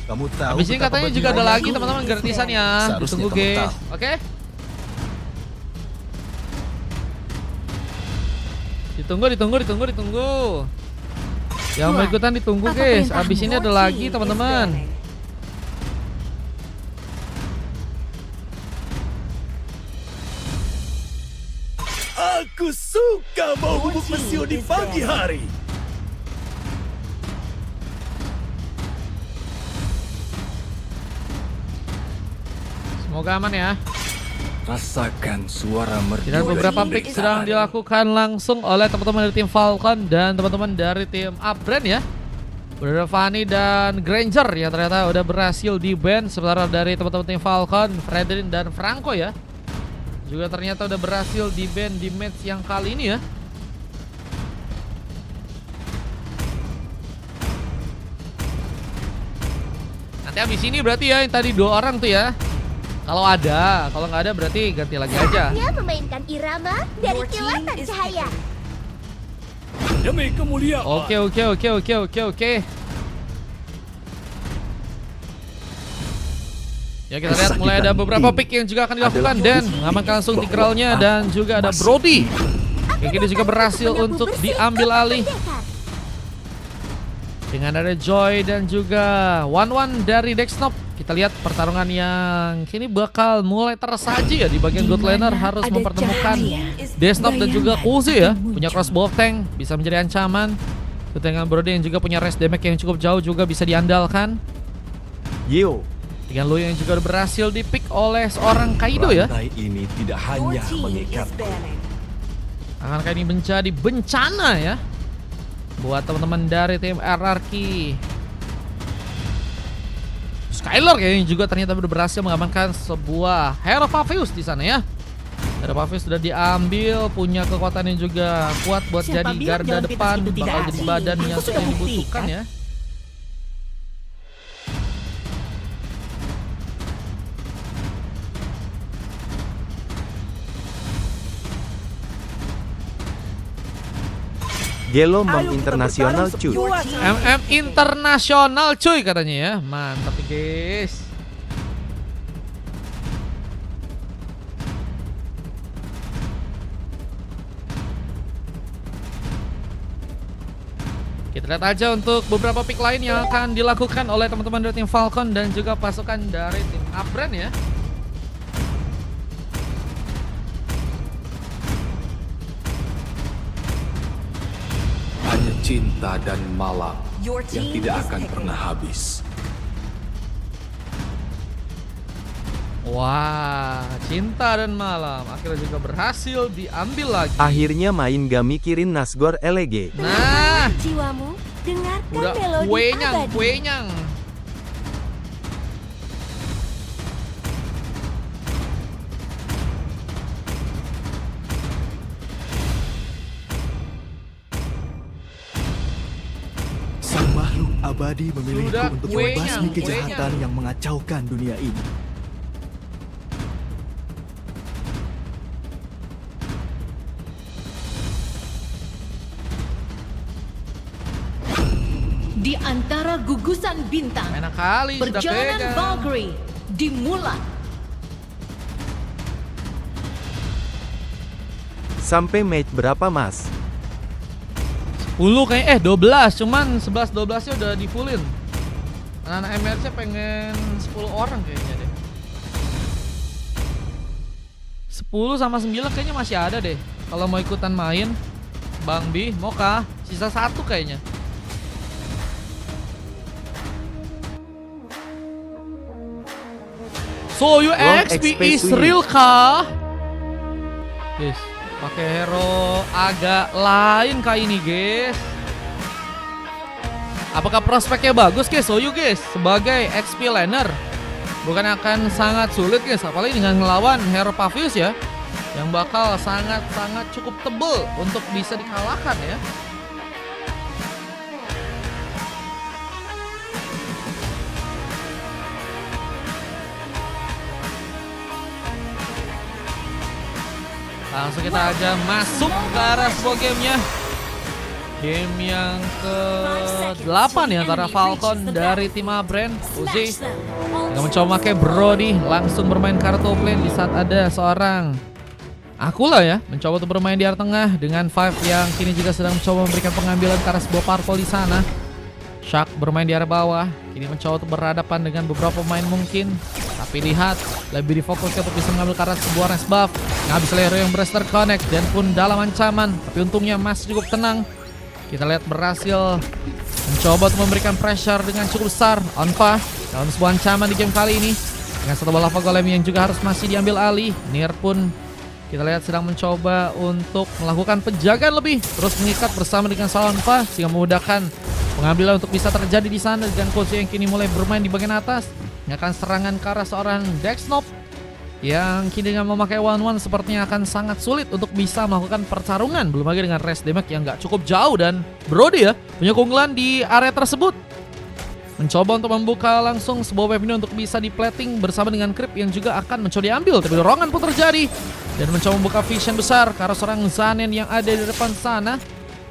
Kamu tahu Habis ini betapa katanya juga ada bernilainya lagi itu? teman-teman gratisan ya. Seharusnya Ditunggu kamu guys. tahu. Oke. Ditunggu. Yang mau ikutan ditunggu Apa guys. perintahmu? Habis ini ada lagi teman-teman. Aku suka bau bubuk mesiu di pagi hari. Semoga aman ya. Rasakan suara merdu. Dan beberapa pick sedang dilakukan langsung oleh teman-teman dari tim Falcon dan teman-teman dari tim Upbrand ya. Udah Fanny dan Granger yang ternyata udah berhasil di ban. Sementara dari teman-teman tim Falcon, Fredrin dan Franco ya, juga ternyata udah berhasil di ban di match yang kali ini ya. Nanti habis ini berarti ya yang tadi 2 orang tuh ya. Kalau ada, kalau nggak ada berarti ganti lagi aja. Dia memainkan irama dari kilatan cahaya. Demi kemuliaan. Oke. Ya kita lihat mulai ada beberapa pick yang juga akan dilakukan dan mengamankan langsung Tigralnya dan juga ada Brody. Yang ini juga berhasil untuk diambil alih. Dengan ada Joy dan juga One dari Dexnop. Kita lihat pertarungan yang kini bakal mulai tersaji ya. Di bagian God Laner harus mempertemukan Dexnop dan juga Kuzi ya. Punya crossbow tank, bisa menjadi ancaman. Dengan Brody yang juga punya rest damage yang cukup jauh juga bisa diandalkan. Yo, Dengan Lu yang juga berhasil di-pick oleh seorang Kaido ya. rantai ini tidak hanya mengikat. Akankah ini menjadi bencana ya buat teman-teman dari tim RRQ. Skylar kayaknya juga ternyata udah berhasil mengamankan sebuah Hero Pavius di sana ya. Hero Pavius sudah diambil, punya kekuatan yang juga kuat buat Siapa jadi bilang garda jalan depan, pintas itu tidak bakal jadi asik? badan Aku yang sudah dibutuhkan buktikan. ya. Gelo menginternasional cuy. MM internasional cuy katanya ya. Mantap nih guys. Kita lihat aja untuk beberapa pick lain yang akan dilakukan oleh teman-teman dari tim Falcon dan juga pasukan dari tim Upbrand ya. Hanya cinta dan malam yang tidak akan pernah habis. Wah, cinta dan malam akhirnya juga berhasil diambil lagi. Akhirnya main gak mikirin Nasgor LG. Nah, Jiwamu, dengarkan udah melodi kuenyang, abadi. kuenyang. Sang makhluk abadi memilihku Sudah untuk kuenyang, membasmi kejahatan kuenyang. yang mengacaukan dunia ini. Di antara gugusan bintang, Enak kali sudah perjalanan pegang. Valkyrie dimulai. Sampai match berapa mas? 10 kayak 12, cuman 11 12-nya udah di fullin. Anak-anak MRC pengen 10 orang kayaknya deh. 10 sama 9 kayaknya masih ada deh. Kalau mau ikutan main, Bang Bi, mau kah? Sisa 1 kayaknya. So you Long XP XP is swing. real kah? Guys, pakai hero agak lain kali ini guys. Apakah prospeknya bagus guys? So you guys sebagai XP laner bukan akan sangat sulit guys, apalagi dengan ngelawan hero Pavius ya, yang bakal sangat-sangat cukup tebel untuk bisa dikalahkan ya. Langsung kita aja masuk ke arah sebuah gamenya. Game yang ke-8 ya antara Falcon dari tim Abrand. Uzi yang mencoba pakai Brody langsung bermain kartu lane di saat ada seorang Akula ya mencoba untuk bermain di area tengah dengan Five yang kini juga sedang mencoba memberikan pengambilan ke arah sebuah parpol di sana. Shark bermain di area bawah, kini mencoba untuk berhadapan dengan beberapa pemain mungkin. Tapi lihat, lebih difokuskan untuk bisa mengambil ke arah sebuah res buff. Ngabis Lero yang berhasil terconnect dan pun dalam ancaman. Tapi untungnya masih cukup tenang. Kita lihat berhasil mencoba untuk memberikan pressure dengan cukup besar. Onfa dalam sebuah ancaman di game kali ini. Dengan satu bola lava golem yang juga harus masih diambil alih. Nier pun kita lihat sedang mencoba untuk melakukan penjagaan lebih. Terus mengikat bersama dengan Onfa sehingga memudahkan pengambilan untuk bisa terjadi di sana. Dan Koze yang kini mulai bermain di bagian atas. Menyakan serangan ke arah seorang Dexnop yang kini dengan memakai one-one sepertinya akan sangat sulit untuk bisa melakukan pertarungan. Belum lagi dengan rest damage yang gak cukup jauh. Dan Brody ya punya keunggulan di area tersebut. Mencoba untuk membuka langsung sebuah weapon untuk bisa di-plating bersama dengan creep yang juga akan mencoba diambil. Tapi dorongan pun terjadi. Dan mencoba membuka vision besar ke arah seorang Zanen yang ada di depan sana.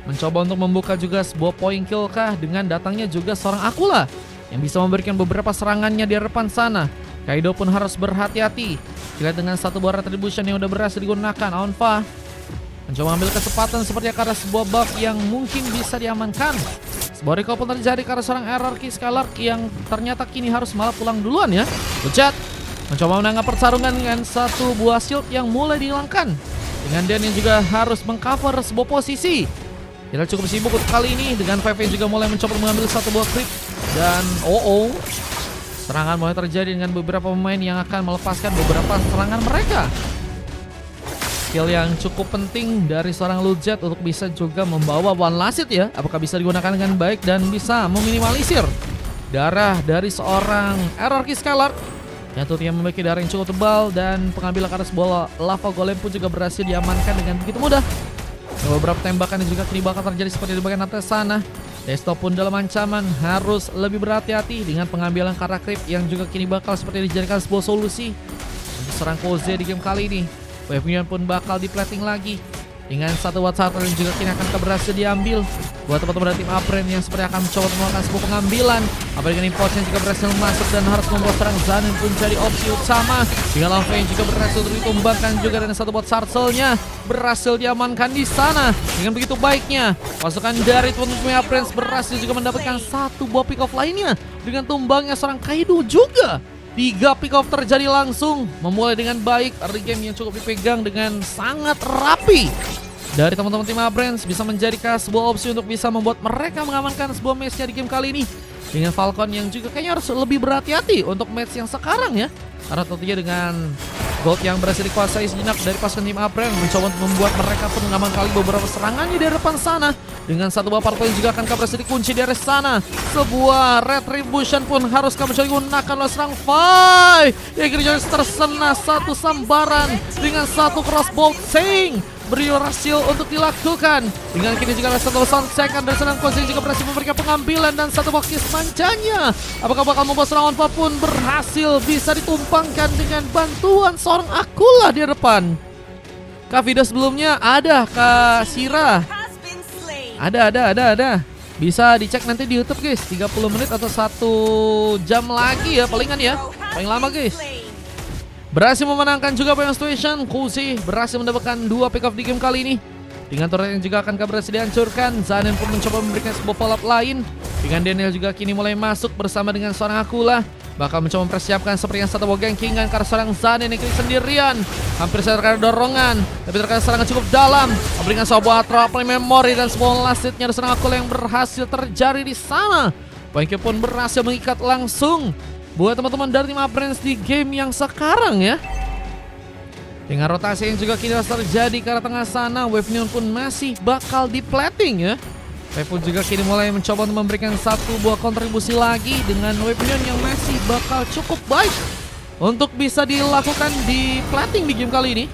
Mencoba untuk membuka juga sebuah point kill kah dengan datangnya juga seorang Akula yang bisa memberikan beberapa serangannya di depan sana. Kaido pun harus berhati-hati. Kita dengan satu buah retribution yang udah berhasil digunakan. Onfa mencoba ambil kesempatan seperti karena sebuah buff yang mungkin bisa diamankan. Sebuah recall pun terjadi karena seorang RRQ Skylark yang ternyata kini harus malah pulang duluan ya. Bejat mencoba menangkap pertarungan dengan satu buah shield yang mulai dihilangkan. Dengan Dan yang juga harus mengcover sebuah posisi. Kita cukup sibuk untuk kali ini dengan Five yang juga mulai mencoba mengambil satu buah creep. Dan serangan mulai terjadi dengan beberapa pemain yang akan melepaskan beberapa serangan mereka. Skill yang cukup penting dari seorang Luzet untuk bisa juga membawa one last hit ya. Apakah bisa digunakan dengan baik dan bisa meminimalisir darah dari seorang RRQ Skylark yang tentunya memiliki darah yang cukup tebal. Dan pengambilan karena sebuah lava golem pun juga berhasil diamankan dengan begitu mudah. Beberapa tembakan yang juga kini bakal terjadi seperti di bagian atas sana. Desktop pun dalam ancaman harus lebih berhati-hati dengan pengambilan karena creep yang juga kini bakal seperti dijadikan sebuah solusi untuk serang Koze di game kali ini. Wave pun bakal di-plating lagi dengan satu WhatsApp yang juga kini akan berhasil diambil buat teman-teman dari tim Abrand yang seperti akan mencoba melakukan sebuah pengambilan. Apa dengan impulse yang juga berhasil masuk dan harus membuat serang Zanen pun jadi opsi utama. Dengan Lava yang juga berhasil ditumbangkan juga dan satu buat Sarcelnya berhasil diamankan di sana. Dengan begitu baiknya pasukan dari teman-teman Abrand berhasil juga mendapatkan satu buah pick off lainnya dengan tumbangnya seorang Kaido juga. 3 pick off terjadi langsung, memulai dengan baik. Early game yang cukup dipegang dengan sangat rapi dari teman-teman tim Abrand bisa menjadikan sebuah opsi untuk bisa membuat mereka mengamankan sebuah matchnya di game kali ini. Dengan Falcon yang juga kayaknya harus lebih berhati-hati untuk match yang sekarang ya. Karena tentunya dengan gold yang berhasil dikuasai sejenak dari pasukan tim Abrand mencoba untuk membuat mereka pun mengamankan beberapa serangannya di depan sana. Dengan satu buah parpol yang juga akan berhasil dikunci dari sana. Sebuah retribution pun harus kami coba gunakan oleh serang Fai. Yang kira tersena satu sambaran dengan satu crossbow sing berhasil untuk dilakukan. Dengan kini juga ada satu sound second dari serang Koze juga berhasil memberikan pengambilan dan satu box mancanya. Apakah bakal membuat serangan apapun berhasil bisa ditumpangkan dengan bantuan seorang Akula di depan. Kak video sebelumnya ada Kak Shira. Ada. Bisa dicek nanti di YouTube guys. 30 menit atau 1 jam lagi ya palingan ya. Paling lama guys. Berhasil memenangkan juga point situation. Koze berhasil mendapatkan 2 pick off di game kali ini. Dengan turret yang juga akan berhasil dihancurkan. Zanen pun mencoba memberikan sebuah follow up lain. Dengan Daniel juga kini mulai masuk bersama dengan seorang Akula. Bakal mencoba mempersiapkan seperti yang satu gankingan karena seorang Zanen yang kini sendirian. Hampir saja terkena dorongan, tapi terkena serangan cukup dalam. Memberikan sebuah triple memory dan sebuah last hit-nya dari seorang Akula yang berhasil terjadi di sana. Poinnya pun berhasil mengikat langsung buat teman-teman dari tim Abrand di game yang sekarang ya. Dengan rotasi yang juga kini harus terjadi ke arah tengah sana, Wave Neon pun masih bakal di-plating ya. Wave pun juga kini mulai mencoba untuk memberikan satu buah kontribusi lagi dengan Wave Neon yang masih bakal cukup baik untuk bisa dilakukan di plating di game kali ini.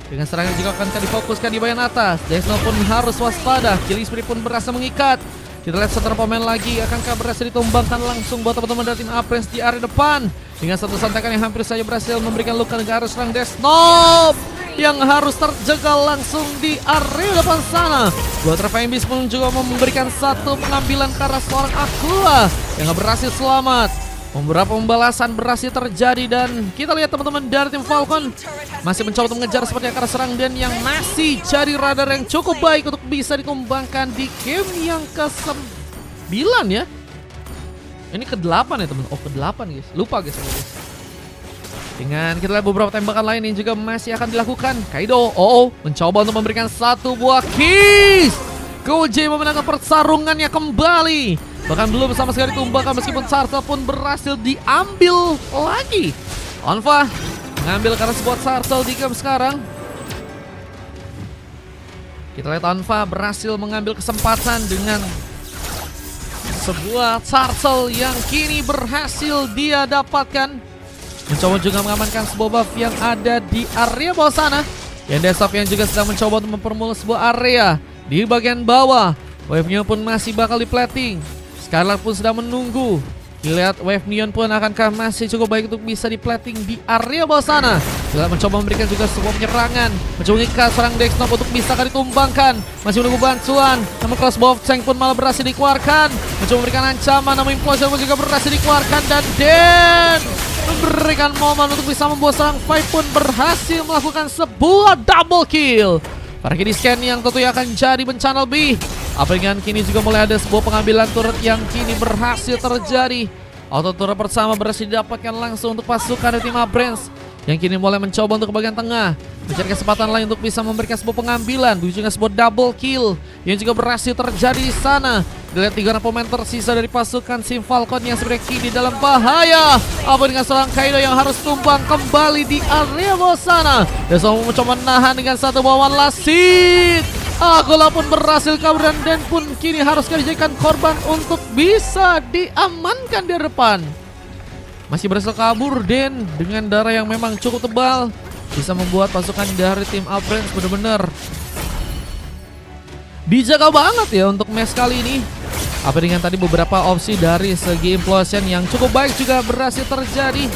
Dengan serangan juga akan difokuskan di bagian atas. Desno pun harus waspada. Killing Spree pun berhasil mengikat. Kita lihat setelah pemain lagi akankah berhasil ditumbangkan langsung buat teman-teman dari tim Abrand di area depan. Dengan satu santakan yang hampir saja berhasil memberikan luka dengan arus serang Desno. yang harus terjegal langsung di area depan sana. Buat Revenge Beast pun juga memberikan satu pengambilan ke arah seorang Aquila yang gak berhasil selamat. Beberapa pembalasan berhasil terjadi dan kita lihat teman-teman dari tim Falcon masih mencoba untuk mengejar seperti akar serang dan yang masih jadi radar yang cukup baik untuk bisa dikembangkan di game yang ke-9 ya. Ini ke-8 ya teman. Oh ke-8 guys. Lupa guys. Dengan kita lihat beberapa tembakan lain yang juga masih akan dilakukan. Kaido mencoba untuk memberikan satu buah kiss. Koji memenangkan pertarungannya kembali. Bahkan belum sama sekali tumbangkan meskipun Sartel pun berhasil diambil lagi. Onfa mengambil karena sebuah Sartel di game sekarang. Kita lihat Onfa berhasil mengambil kesempatan dengan sebuah Sartel yang kini berhasil dia dapatkan. Mencoba juga mengamankan sebuah buff yang ada di area bawah sana. Yang Desktop yang juga sedang mencoba untuk mempermulus sebuah area di bagian bawah. Wave-nya pun masih bakal di-plating. Scarlet pun sedang menunggu. Dilihat Wave Neon pun akankah masih cukup baik untuk bisa di-plating di area bawah sana. Dilihat mencoba memberikan juga sebuah penyerangan. Mencoba mengikat seorang Dexnop untuk bisa ditumbangkan. Masih menunggu bantuan. Namun kelas bawah Tank pun malah berhasil dikeluarkan. Mencoba memberikan ancaman. Namun Implosion pun juga berhasil dikeluarkan. Dan Den memberikan momen untuk bisa membuat seorang Five pun berhasil melakukan sebuah double kill. Para kini scan yang tentunya akan jadi bencana lebih. Apalagi kini juga mulai ada sebuah pengambilan turret yang kini berhasil terjadi. Auto turret pertama berhasil didapatkan langsung untuk pasukan dari tim Abrams yang kini mulai mencoba untuk ke bagian tengah, mencari kesempatan lain untuk bisa memberikan sebuah pengambilan, juga sebuah double kill yang juga berhasil terjadi di sana. Dilihat 3 pemain tersisa dari pasukan Sim Falcon yang sebenarnya kini dalam bahaya. Apa dengan seorang Kaido yang harus tumbang kembali di area bawah sana. Dan semua mencoba menahan dengan satu bawan lasit. Aquila pun berhasil kabur dan Den pun kini harus dijadikan korban untuk bisa diamankan di depan. Masih berhasil kabur Den dengan darah yang memang cukup tebal. Bisa membuat pasukan dari tim Abrams benar-benar dijaga banget ya untuk match kali ini. Apa dengan tadi beberapa opsi dari segi implosion yang cukup baik juga berhasil terjadi.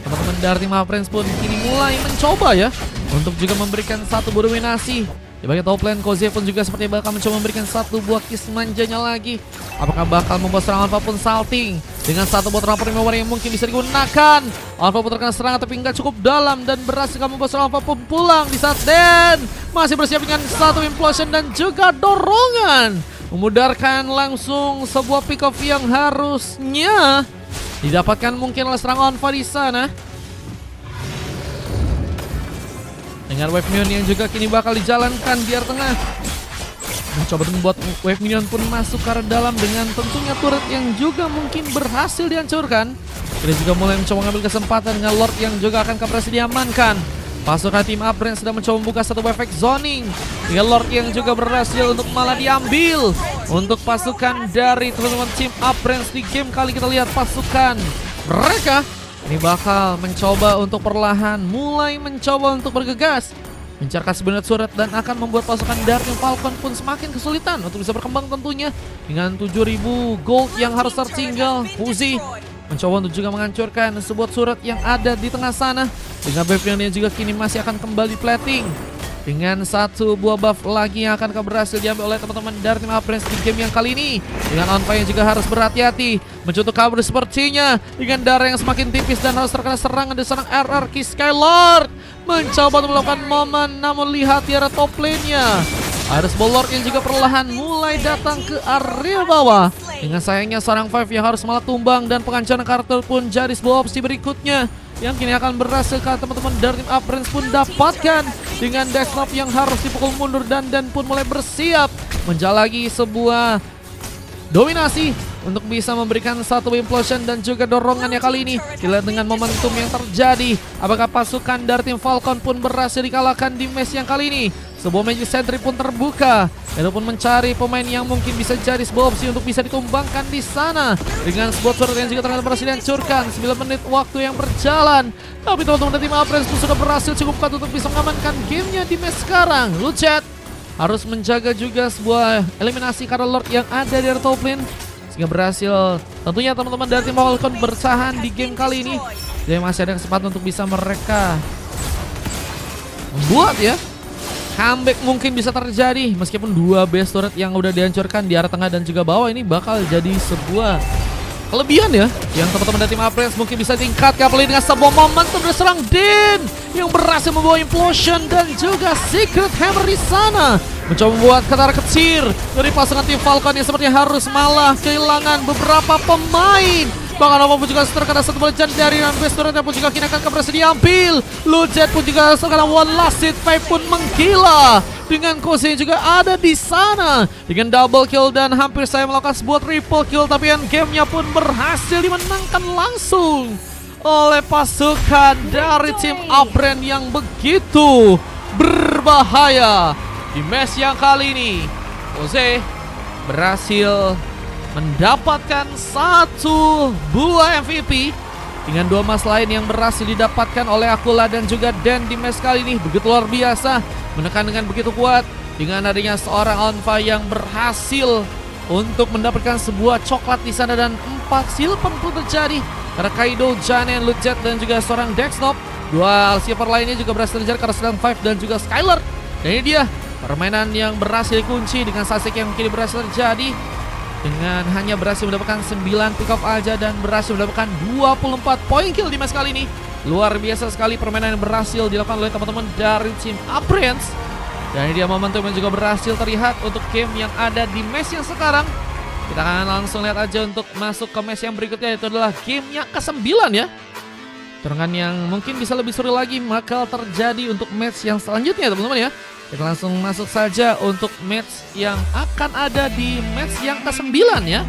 Teman-teman dari tim Abrams pun kini mulai mencoba ya untuk juga memberikan satu dominasi. Di bagian top lane Koze pun juga seperti bakal mencoba memberikan satu buah kiss manjanya lagi. Apakah bakal membuat serangan Alpha pun salting dengan satu buat ramper primawar yang mungkin bisa digunakan. Alpha pun terkena serangan tapi nggak cukup dalam dan berhasil membuat serangan Alpha pun pulang di saat Den masih bersiap dengan satu implosion dan juga dorongan. Memudarkan langsung sebuah pick off yang harusnya didapatkan mungkin oleh serangan Alpha di sana. Dengan Wave Minion yang juga kini bakal dijalankan di area tengah. Mencoba membuat Wave Minion pun masuk ke arah dalam dengan tentunya turret yang juga mungkin berhasil dihancurkan. Kita juga mulai mencoba mengambil kesempatan dengan Lord yang juga akan berhasil diamankan. Pasukan tim Abrams sedang mencoba membuka satu efek zoning. Dengan Lord yang juga berhasil untuk malah diambil. Untuk pasukan dari teman-teman tim Abrams di game kali kita lihat pasukan mereka ini bakal mencoba untuk perlahan mulai mencoba untuk bergegas mencarkan sebenarnya surat dan akan membuat pasukan dari Falcon pun semakin kesulitan untuk bisa berkembang tentunya. Dengan 7.000 gold yang harus tertinggal, Uzi mencoba untuk juga menghancurkan sebuah surat yang ada di tengah sana. Dengan buff yang juga kini masih akan kembali plating. Dengan satu buah buff lagi yang akan berhasil diambil oleh teman-teman dari tim Abrams di game yang kali ini. Dengan Onfa yang juga harus berhati-hati mencoba kabur sepertinya dengan darah yang semakin tipis dan harus terkena serangan dari seorang RRQ Skylord. Mencoba untuk melakukan momen namun lihat di arah top lane-nya. Ada sebuah Lord yang juga perlahan mulai datang ke area bawah. Dengan sayangnya seorang Five yang harus malah tumbang dan penghancuran karakter pun jadi sebuah opsi berikutnya yang kini akan berhasil teman-teman dari tim Abrams pun dapatkan dengan Desktop yang harus dipukul mundur dan pun mulai bersiap menjalani sebuah dominasi untuk bisa memberikan satu implosion dan juga dorongannya kali ini. Dilihat dengan momentum yang terjadi, apakah pasukan dari tim Falcon pun berhasil dikalahkan di match yang kali ini. Sebuah Magic Sentry pun terbuka dan pun mencari pemain yang mungkin bisa jadi sebuah opsi untuk bisa ditumbangkan di sana. Dengan sebuah surat yang juga ternyata berhasil dihancurkan. 9 menit waktu yang berjalan. Tapi teman-teman dari tim Abrams pun sudah berhasil cukup kuat untuk bisa mengamankan gamenya di match sekarang. Lucet harus menjaga juga sebuah eliminasi karena Lord yang ada di top lane. Sehingga berhasil tentunya teman-teman dari tim Falcon bertahan di game kali ini. Jadi masih ada kesempatan untuk bisa mereka membuat ya comeback mungkin bisa terjadi meskipun dua base turret yang udah dihancurkan di arah tengah dan juga bawah ini bakal jadi sebuah kelebihan ya yang teman-teman dari tim Apres mungkin bisa tingkatkan apalagi dengan sebuah momentum dari serang Din yang berhasil membawa implosion dan juga secret hammer di sana mencoba membuat ketara kecil dari pasangan tim Falcon yang sepertinya harus malah kehilangan beberapa pemain. Bahkan apapun juga terkena satu balikan dari base turret pun juga kini akan berhasil diambil. Lujet pun juga sekarang one last hit five pun menggila. Dengan Kose juga ada di sana. Dengan double kill dan hampir saya melakukan sebuah triple kill. Tapi gamenya pun berhasil dimenangkan langsung oleh pasukan dari tim Upbrand yang begitu berbahaya. Di match yang kali ini Kose berhasil mendapatkan satu buah MVP dengan dua emas lain yang berhasil didapatkan oleh Akula dan juga Dan di match kali ini begitu luar biasa menekan dengan begitu kuat dengan adanya seorang Onfa yang berhasil untuk mendapatkan sebuah coklat di sana dan 4 silver pun terjadi karena Kaido, Janen, Lujet dan juga seorang Dexnop. Dua silver lainnya juga berhasil terjadi karena sedang Five dan juga Skyler. Dan ini dia permainan yang berhasil dikunci dengan Sasek yang kini berhasil terjadi dengan hanya berhasil mendapatkan 9 pick off aja dan berhasil mendapatkan 24 poin kill di match kali ini. Luar biasa sekali permainan yang berhasil dilakukan oleh teman-teman dari tim Uprands. Dan ini dia momentum yang juga berhasil terlihat untuk game yang ada di match yang sekarang. Kita akan langsung lihat aja untuk masuk ke match yang berikutnya, yaitu adalah game yang ke-9 ya. Pertarungan yang mungkin bisa lebih seru lagi bakal terjadi untuk match yang selanjutnya teman-teman ya. Kita langsung masuk saja untuk match yang akan ada di match yang ke-9 ya.